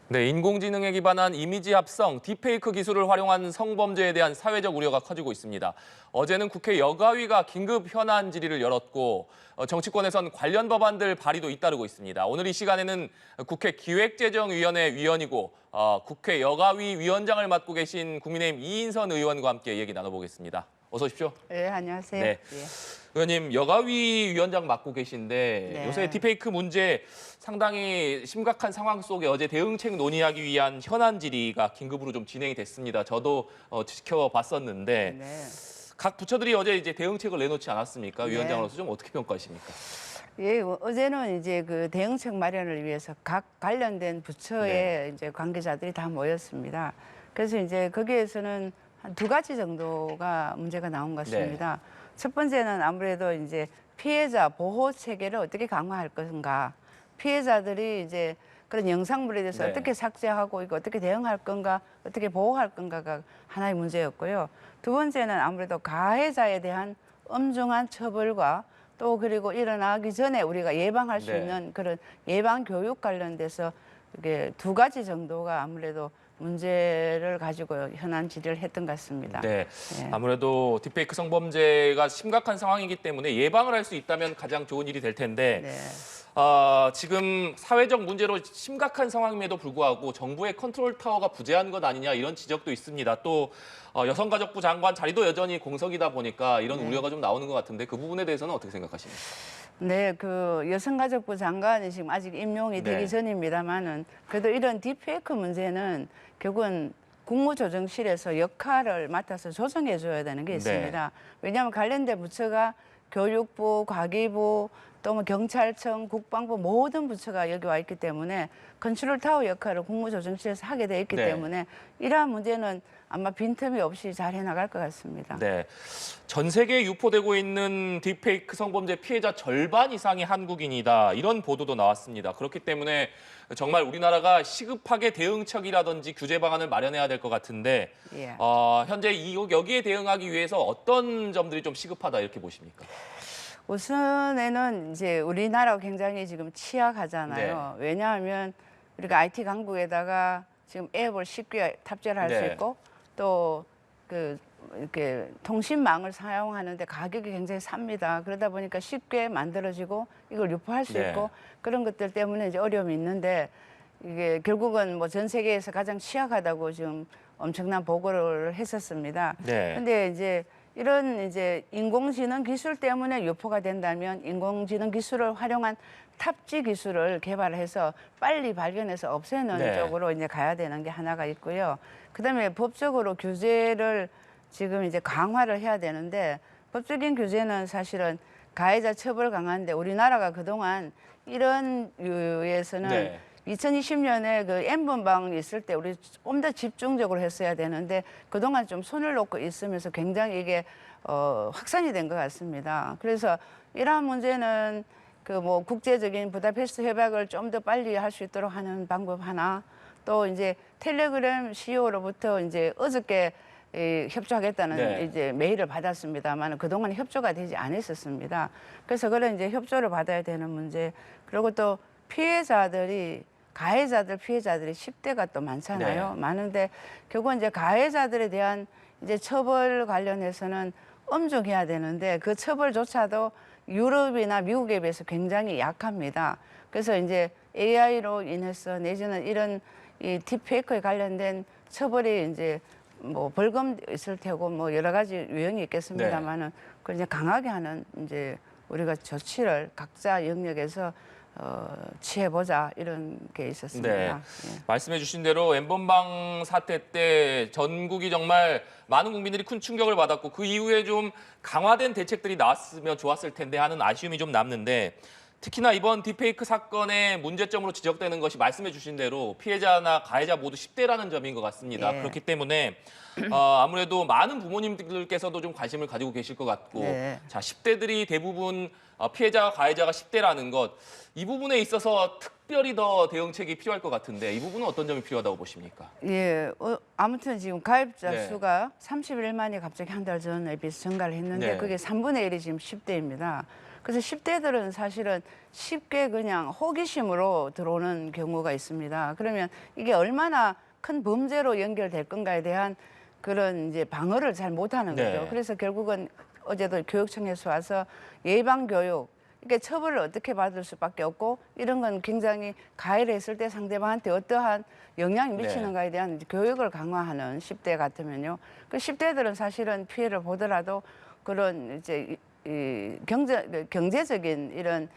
네, 인공지능에 기반한 이미지 합성, 딥페이크 기술을 활용한 성범죄에 대한 사회적 우려가 커지고 있습니다. 어제는 국회 여가위가 긴급 현안 질의를 열었고 정치권에선 관련 법안들 발의도 잇따르고 있습니다. 오늘 이 시간에는 국회 기획재정위원회 위원이고 국회 여가위 위원장을 맡고 계신 국민의힘 이인선 의원과 함께 얘기 나눠보겠습니다. 어서 오십시오. 네, 안녕하세요. 네. 예. 의원님, 여가위 위원장 맡고 계신데 네. 요새 딥페이크 문제 상당히 심각한 상황 속에 어제 대응책 논의하기 위한 현안 질의가 긴급으로 좀 진행이 됐습니다. 저도 지켜봤었는데 네. 각 부처들이 어제 이제 대응책을 내놓지 않았습니까? 네. 위원장으로서 좀 어떻게 평가하십니까? 예, 어제는 이제 그 대응책 마련을 위해서 각 관련된 부처의 네. 이제 관계자들이 다 모였습니다. 그래서 이제 거기에서는 한 두 가지 정도가 문제가 나온 것 같습니다. 첫 번째는 아무래도 이제 피해자 보호 체계를 어떻게 강화할 것인가, 피해자들이 이제 그런 영상물에 대해서 네. 어떻게 삭제하고 이거 어떻게 대응할 건가, 어떻게 보호할 건가가 하나의 문제였고요. 두 번째는 아무래도 가해자에 대한 엄중한 처벌과 또 그리고 일어나기 전에 우리가 예방할 수 네. 있는 그런 예방 교육 관련돼서 이게 두 가지 정도가 아무래도 문제를 가지고 현안 질의를 했던 것 같습니다. 네, 예. 아무래도 딥페이크 성범죄가 심각한 상황이기 때문에 예방을 할 수 있다면 가장 좋은 일이 될 텐데 네. 지금 사회적 문제로 심각한 상황임에도 불구하고 정부의 컨트롤 타워가 부재한 것 아니냐 이런 지적도 있습니다. 또 여성가족부 장관 자리도 여전히 공석이다 보니까 이런 네. 우려가 좀 나오는 것 같은데 그 부분에 대해서는 어떻게 생각하십니까? 네, 그 여성가족부 장관이 지금 아직 임명이 네. 되기 전입니다만은 그래도 이런 딥페이크 문제는 결국은 국무조정실에서 역할을 맡아서 조정해 줘야 되는 게 있습니다. 왜냐하면 관련된 부처가 교육부, 과기부, 또 뭐 경찰청, 국방부 모든 부처가 여기 와 있기 때문에 컨트롤 타워 역할을 국무조정실에서 하게 돼 있기 네. 때문에 이러한 문제는 아마 빈틈이 없이 잘 해나갈 것 같습니다. 네, 전 세계에 유포되고 있는 딥페이크 성범죄 피해자 절반 이상이 한국인이다 이런 보도도 나왔습니다. 그렇기 때문에 정말 우리나라가 시급하게 대응책이라든지 규제 방안을 마련해야 될 것 같은데 예. 현재 여기에 대응하기 위해서 어떤 점들이 좀 시급하다 이렇게 보십니까? 우선에는 이제 우리나라가 굉장히 지금 취약하잖아요. 왜냐하면 우리가 IT 강국에다가 지금 앱을 쉽게 탑재를 할 수 네. 있고 또 그 이렇게 통신망을 사용하는데 가격이 굉장히 삽니다. 그러다 보니까 쉽게 만들어지고 이걸 유포할 수 네. 있고 그런 것들 때문에 이제 어려움이 있는데 이게 결국은 뭐 전 세계에서 가장 취약하다고 지금 엄청난 보고를 했었습니다. 네. 근데 이제 이런 이제 인공지능 기술 때문에 유포가 된다면 인공지능 기술을 활용한 탑지 기술을 개발해서 빨리 발견해서 없애는 네. 쪽으로 이제 가야 되는 게 하나가 있고요. 그다음에 법적으로 규제를 지금 이제 강화를 해야 되는데 법적인 규제는 사실은 가해자 처벌 강화인데 우리나라가 그동안 이런 유에서는 네. 2020년에 그 N번방 있을 때 우리 좀 더 집중적으로 했어야 되는데 그동안 좀 손을 놓고 있으면서 굉장히 이게 확산이 된 것 같습니다. 그래서 이러한 문제는 그 뭐 국제적인 부다페스트 협약을 좀 더 빨리 할 수 있도록 하는 방법 하나 또 이제 텔레그램 CEO로부터 이제 어저께 협조하겠다는 네. 이제 메일을 받았습니다만 그동안 협조가 되지 않았었습니다. 그래서 그런 이제 협조를 받아야 되는 문제 그리고 또 피해자들이 가해자들 피해자들이 10대가 또 많잖아요. 네. 많은데 결국은 이제 가해자들에 대한 이제 처벌 관련해서는 엄중해야 되는데 그 처벌조차도 유럽이나 미국에 비해서 굉장히 약합니다. 그래서 이제 AI로 인해서 내지는 이런 이 딥페이크에 관련된 처벌이 이제 뭐 벌금 있을 테고 뭐 여러 가지 유형이 있겠습니다만은 그걸 이제 강하게 하는 이제 우리가 조치를 각자 영역에서 취해보자 이런 게 있었습니다. 네. 예. 말씀해 주신 대로 N번방 사태 때 전국이 정말 많은 국민들이 큰 충격을 받았고 그 이후에 좀 강화된 대책들이 나왔으면 좋았을 텐데 하는 아쉬움이 좀 남는데 특히나 이번 딥페이크 사건의 문제점으로 지적되는 것이 말씀해 주신 대로 피해자나 가해자 모두 10대라는 점인 것 같습니다. 예. 그렇기 때문에 아무래도 많은 부모님들께서도 좀 관심을 가지고 계실 것 같고 네. 자 10대들이 대부분 피해자와 가해자가 10대라는 것 이 부분에 있어서 특별히 더 대응책이 필요할 것 같은데 이 부분은 어떤 점이 필요하다고 보십니까? 예, 아무튼 지금 가입자 네. 수가 31만이 갑자기 한 달 전에 비해서 증가를 했는데 네. 그게 3분의 1이 지금 10대입니다. 그래서 10대들은 사실은 쉽게 그냥 호기심으로 들어오는 경우가 있습니다. 그러면 이게 얼마나 큰 범죄로 연결될 건가에 대한 그런 이제 방어를 잘 못하는 거죠. 네. 그래서 결국은 어제도 교육청에서 와서 예방 교육, 이게 처벌을 어떻게 받을 수밖에 없고 이런 건 굉장히 가해를 했을 때 상대방한테 어떠한 영향이 미치는가에 대한 이제 교육을 강화하는 10대 같으면요. 그 10대들은 사실은 피해를 보더라도 그런 이제 이 경제적인 이런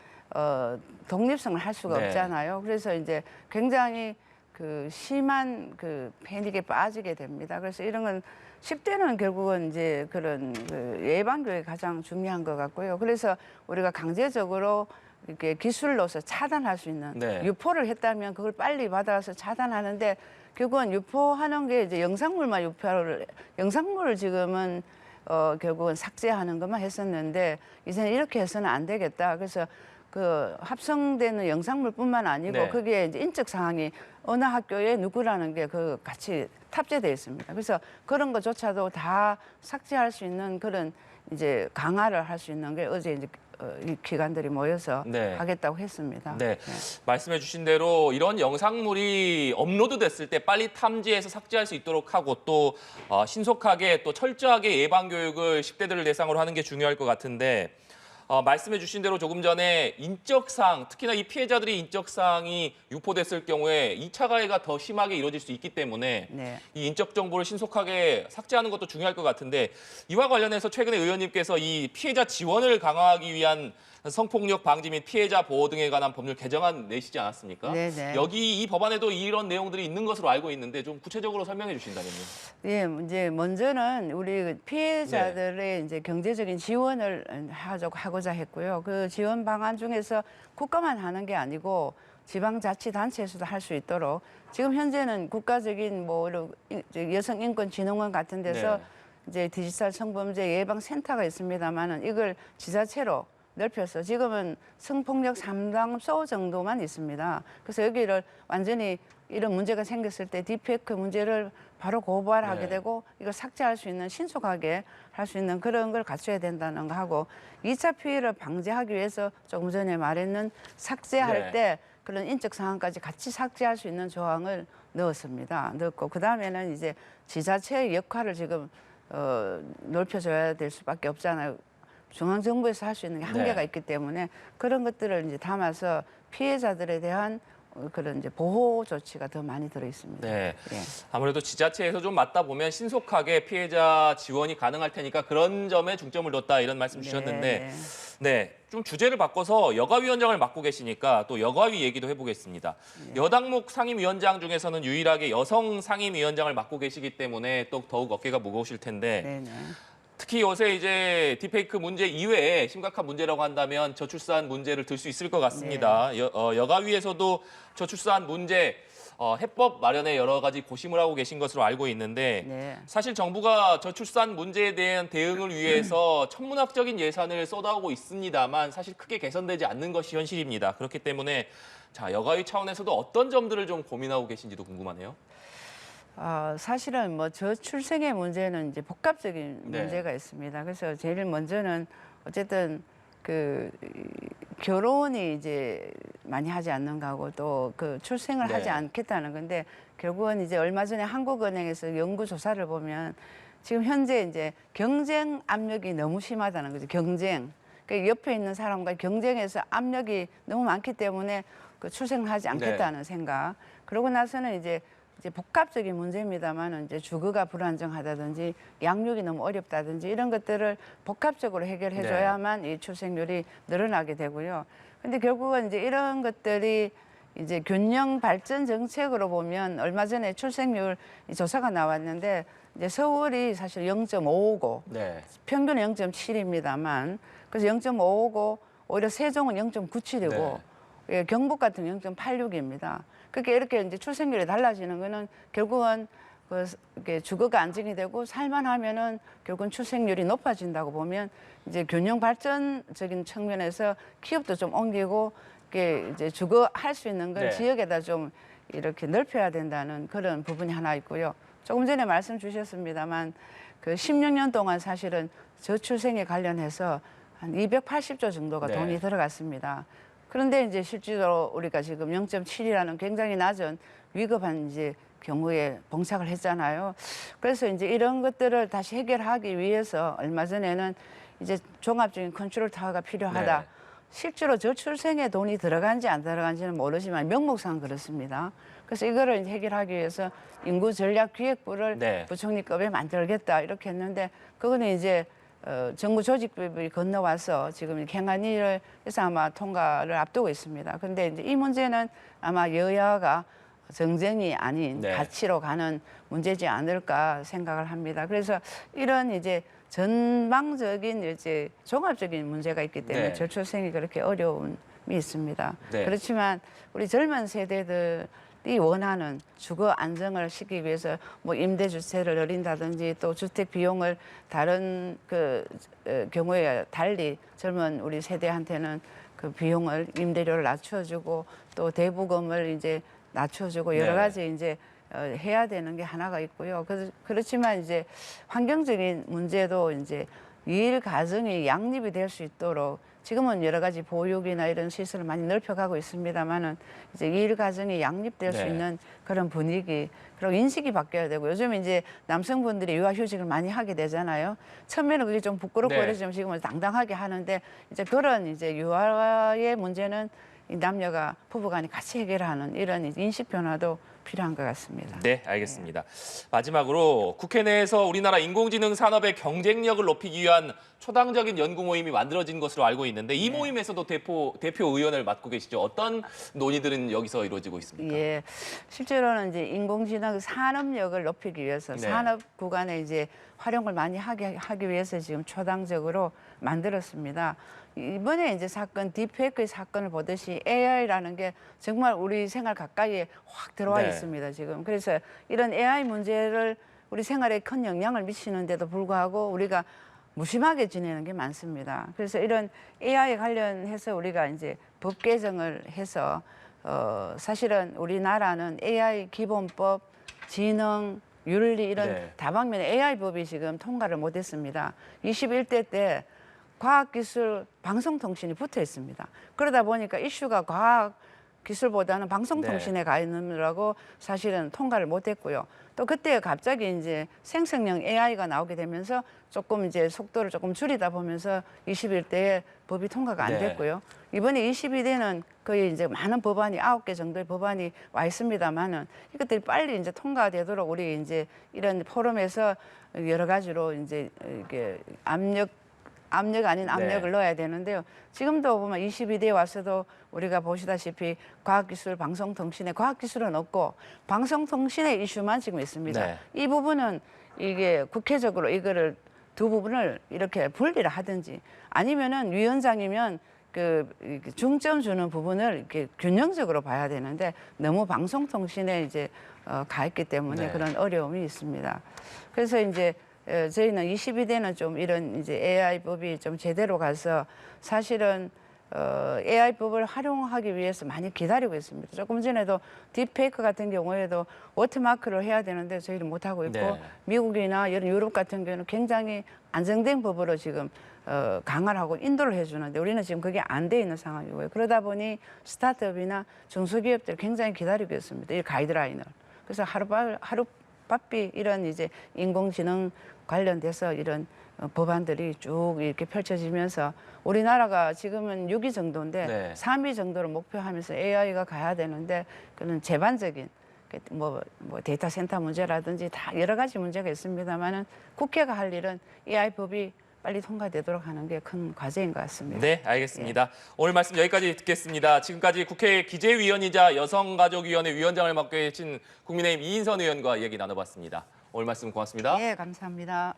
독립성을 할 수가 네. 없잖아요. 그래서 이제 굉장히 그 심한 그 패닉에 빠지게 됩니다. 그래서 이런 건 10대는 결국은 이제 그런 그 예방 교육이 가장 중요한 것 같고요. 그래서 우리가 강제적으로 이렇게 기술로서 차단할 수 있는 네. 유포를 했다면 그걸 빨리 받아서 차단하는데 결국은 유포하는 게 이제 영상물만 영상물을 지금은 결국은 삭제하는 것만 했었는데 이제는 이렇게 해서는 안 되겠다. 그래서 그 합성되는 영상물뿐만 아니고 네. 거기에 이제 인적 사항이 어느 학교에 누구라는 게 그 같이 탑재되어 있습니다. 그래서 그런 것조차도 다 삭제할 수 있는 그런 이제 강화를 할 수 있는 게 어제 이제 이 기관들이 모여서 네. 하겠다고 했습니다. 네, 말씀해 주신 대로 이런 영상물이 업로드 됐을 때 빨리 탐지해서 삭제할 수 있도록 하고 또 신속하게 또 철저하게 예방 교육을 10대들을 대상으로 하는 게 중요할 것 같은데 말씀해 주신 대로 조금 전에 인적사항, 특히나 이 피해자들이 인적사항이 유포됐을 경우에 2차 가해가 더 심하게 이루어질 수 있기 때문에 네. 이 인적 정보를 신속하게 삭제하는 것도 중요할 것 같은데 이와 관련해서 최근에 의원님께서 이 피해자 지원을 강화하기 위한 성폭력 방지 및 피해자 보호 등에 관한 법률 개정안 내시지 않았습니까? 네네. 여기 이 법안에도 이런 내용들이 있는 것으로 알고 있는데 좀 구체적으로 설명해 주신다면요. 예, 이제 먼저는 우리 피해자들의 네. 이제 경제적인 지원을 하고자 했고요. 그 지원 방안 중에서 국가만 하는 게 아니고 지방자치단체에서도 할 수 있도록 지금 현재는 국가적인 뭐 여성인권진흥원 같은 데서 네. 이제 디지털 성범죄 예방 센터가 있습니다만은 이걸 지자체로 넓혀서 지금은 성폭력 상담소 정도만 있습니다. 그래서 여기를 완전히 이런 문제가 생겼을 때 디페이크 문제를 바로 고발하게 네. 되고 이걸 삭제할 수 있는 신속하게 할 수 있는 그런 걸 갖춰야 된다는 거 하고 2차 피해를 방지하기 위해서 조금 전에 말했는 삭제할 네. 때 그런 인적 상황까지 같이 삭제할 수 있는 조항을 넣었습니다. 넣고 그다음에는 이제 지자체의 역할을 지금 넓혀줘야 될 수밖에 없잖아요. 중앙정부에서 할 수 있는 게 한계가 네. 있기 때문에 그런 것들을 이제 담아서 피해자들에 대한 그런 이제 보호 조치가 더 많이 들어 있습니다. 네. 예. 아무래도 지자체에서 좀 맞다 보면 신속하게 피해자 지원이 가능할 테니까 그런 점에 중점을 뒀다 이런 말씀 주셨는데 네, 좀 주제를 바꿔서 여가위원장을 맡고 계시니까 또 여가위 얘기도 해보겠습니다. 여당목 상임위원장 중에서는 유일하게 여성 상임위원장을 맡고 계시기 때문에 또 더욱 어깨가 무거우실 텐데 네네. 특히 요새 이제 딥페이크 문제 이외에 심각한 문제라고 한다면 저출산 문제를 들 수 있을 것 같습니다. 여가위에서도 저출산 문제 해법 마련에 여러 가지 고심을 하고 계신 것으로 알고 있는데 네. 사실 정부가 저출산 문제에 대한 대응을 위해서 천문학적인 예산을 쏟아오고 있습니다만 사실 크게 개선되지 않는 것이 현실입니다. 그렇기 때문에 자, 여가위 차원에서도 어떤 점들을 좀 고민하고 계신지도 궁금하네요. 사실은 뭐 저출생의 문제는 이제 복합적인 네. 문제가 있습니다. 그래서 제일 먼저는 어쨌든 그 결혼이 이제 많이 하지 않는 거하고 또 그 출생을 네. 하지 않겠다는 건데 결국은 이제 얼마 전에 한국은행에서 연구 조사를 보면 지금 현재 이제 경쟁 압력이 너무 심하다는 거죠. 경쟁. 그 옆에 있는 사람과 경쟁해서 압력이 너무 많기 때문에 그 출생을 하지 않겠다는 생각. 그러고 나서는 이제 복합적인 문제입니다만 이제 주거가 불안정하다든지 양육이 너무 어렵다든지 이런 것들을 복합적으로 해결해줘야만 이 출생률이 늘어나게 되고요. 근데 결국은 이제 이런 것들이 이제 균형 발전 정책으로 보면 얼마 전에 출생률 조사가 나왔는데 이제 서울이 사실 0.5고 네. 평균은 0.7입니다만 그래서 0.5고 오히려 세종은 0.97이고 예, 경북 같은 0.86입니다. 그렇게 이렇게 이제 출생률이 달라지는 거는 결국은 이렇게 주거가 안정이 되고 살만하면은 결국은 출생률이 높아진다고 보면 이제 균형 발전적인 측면에서 기업도 좀 옮기고 이렇게 이제 주거 할 수 있는 걸 지역에다 좀 이렇게 넓혀야 된다는 그런 부분이 하나 있고요. 조금 전에 말씀 주셨습니다만 그 16년 동안 사실은 저출생에 관련해서 한 280조 정도가 네. 돈이 들어갔습니다. 그런데 이제 실제로 우리가 지금 0.7이라는 굉장히 낮은 위급한 이제 경우에 봉착을 했잖아요. 그래서 이제 이런 것들을 다시 해결하기 위해서 얼마 전에는 이제 종합적인 컨트롤 타워가 필요하다. 네. 실제로 저출생에 돈이 들어간지 안 들어간지는 모르지만 명목상 그렇습니다. 그래서 이거를 이제 해결하기 위해서 인구전략기획부를 네. 부총리급에 만들겠다 이렇게 했는데 그거는 이제 정부 조직법이 건너와서 지금 행안위를 해서 아마 통과를 앞두고 있습니다. 그런데 이제 이 문제는 아마 여야가 정쟁이 아닌 네. 가치로 가는 문제지 않을까 생각을 합니다. 그래서 이런 이제 전방적인 이제 종합적인 문제가 있기 때문에 네. 저출생이 그렇게 어려움이 있습니다. 네. 그렇지만 우리 젊은 세대들이 원하는 주거 안정을 시키기 위해서 뭐 임대주택을 늘린다든지 또 주택 비용을 다른 경우에 달리 젊은 우리 세대한테는 그 비용을 임대료를 낮춰주고 또 대부금을 이제 낮춰주고 여러 네. 가지 이제 해야 되는 게 하나가 있고요. 그렇지만 이제 환경적인 문제도 이제 일 가정이 양립이 될 수 있도록 지금은 여러 가지 보육이나 이런 시설을 많이 넓혀가고 있습니다만은 이제 일 가정이 양립될 수 네. 있는 그런 분위기 그리고 인식이 바뀌어야 되고 요즘 이제 남성분들이 육아휴직을 많이 하게 되잖아요. 처음에는 그게 좀 부끄럽고 네. 이러지만 지금은 당당하게 하는데 이제 그런 이제 육아의 문제는 이 남녀가 부부간에 같이 해결하는 이런 인식 변화도 필요한 것 같습니다. 네, 알겠습니다. 마지막으로 국회 내에서 우리나라 인공지능 산업의 경쟁력을 높이기 위한 초당적인 연구 모임이 만들어진 것으로 알고 있는데 이 모임에서도 대표 의원을 맡고 계시죠. 어떤 논의들은 여기서 이루어지고 있습니까? 예, 실제로는 이제 인공지능 산업력을 높이기 위해서 네. 산업 구간에 이제 활용을 많이 하기 위해서 지금 초당적으로 만들었습니다. 이번에 이제 사건, 딥페이크의 사건을 보듯이 AI라는 게 정말 우리 생활 가까이에 확 들어와 네. 있습니다, 지금. 그래서 이런 AI 문제를 우리 생활에 큰 영향을 미치는데도 불구하고 우리가 무심하게 지내는 게 많습니다. 그래서 이런 AI 관련해서 우리가 이제 법 개정을 해서 사실은 우리나라는 AI 기본법, 지능, 윤리 이런 네. 다방면 AI법이 지금 통과를 못했습니다. 21대 때 과학기술, 방송통신이 붙어 있습니다. 그러다 보니까 이슈가 과학기술보다는 방송통신에 가 있느라고 사실은 통과를 못했고요. 또 그때 갑자기 이제 생성형 AI가 나오게 되면서 조금 이제 속도를 조금 줄이다 보면서 21대에 법이 통과가 안 네. 됐고요. 이번에 22대는 거의 이제 많은 법안이 9개 정도의 법안이 와 있습니다만은 이것들이 빨리 이제 통과되도록 우리 이제 이런 포럼에서 여러 가지로 이제 이게 압력 아닌 압력을 넣어야 되는데요. 지금도 보면 22대에 와서도 우리가 보시다시피 과학기술, 방송통신에 과학기술은 없고 방송통신의 이슈만 지금 있습니다. 네. 이 부분은 이게 국회적으로 이거를 두 부분을 이렇게 분리를 하든지 아니면은 위원장이면 그 중점 주는 부분을 이렇게 균형적으로 봐야 되는데 너무 방송통신에 이제 가 있기 때문에 네. 그런 어려움이 있습니다. 그래서 이제 저희는 22대는 좀 이런 이제 AI법이 좀 제대로 가서 사실은 AI법을 활용하기 위해서 많이 기다리고 있습니다. 조금 전에도 딥페이크 같은 경우에도 워터마크를 해야 되는데 저희는 못하고 있고 네. 미국이나 이런 유럽 같은 경우는 굉장히 안정된 법으로 지금 강화를 하고 인도를 해주는데 우리는 지금 그게 안 돼 있는 상황이고요. 그러다 보니 스타트업이나 중소기업들 굉장히 기다리고 있습니다. 이 가이드라인을. 그래서 하루바삐 이런 이제 인공지능 관련돼서 이런 법안들이 쭉 이렇게 펼쳐지면서 우리나라가 지금은 6위 정도인데 네. 3위 정도를 목표하면서 AI가 가야 되는데 그런 제반적인 뭐 데이터 센터 문제라든지 다 여러 가지 문제가 있습니다만은 국회가 할 일은 AI법이 빨리 통과되도록 하는 게 큰 과제인 것 같습니다. 네, 알겠습니다. 오늘 말씀 여기까지 듣겠습니다. 지금까지 국회 기재위원이자 여성가족위원회 위원장을 맡고 계신 국민의힘 이인선 의원과 얘기 나눠봤습니다. 오늘 말씀 고맙습니다. 예, 감사합니다.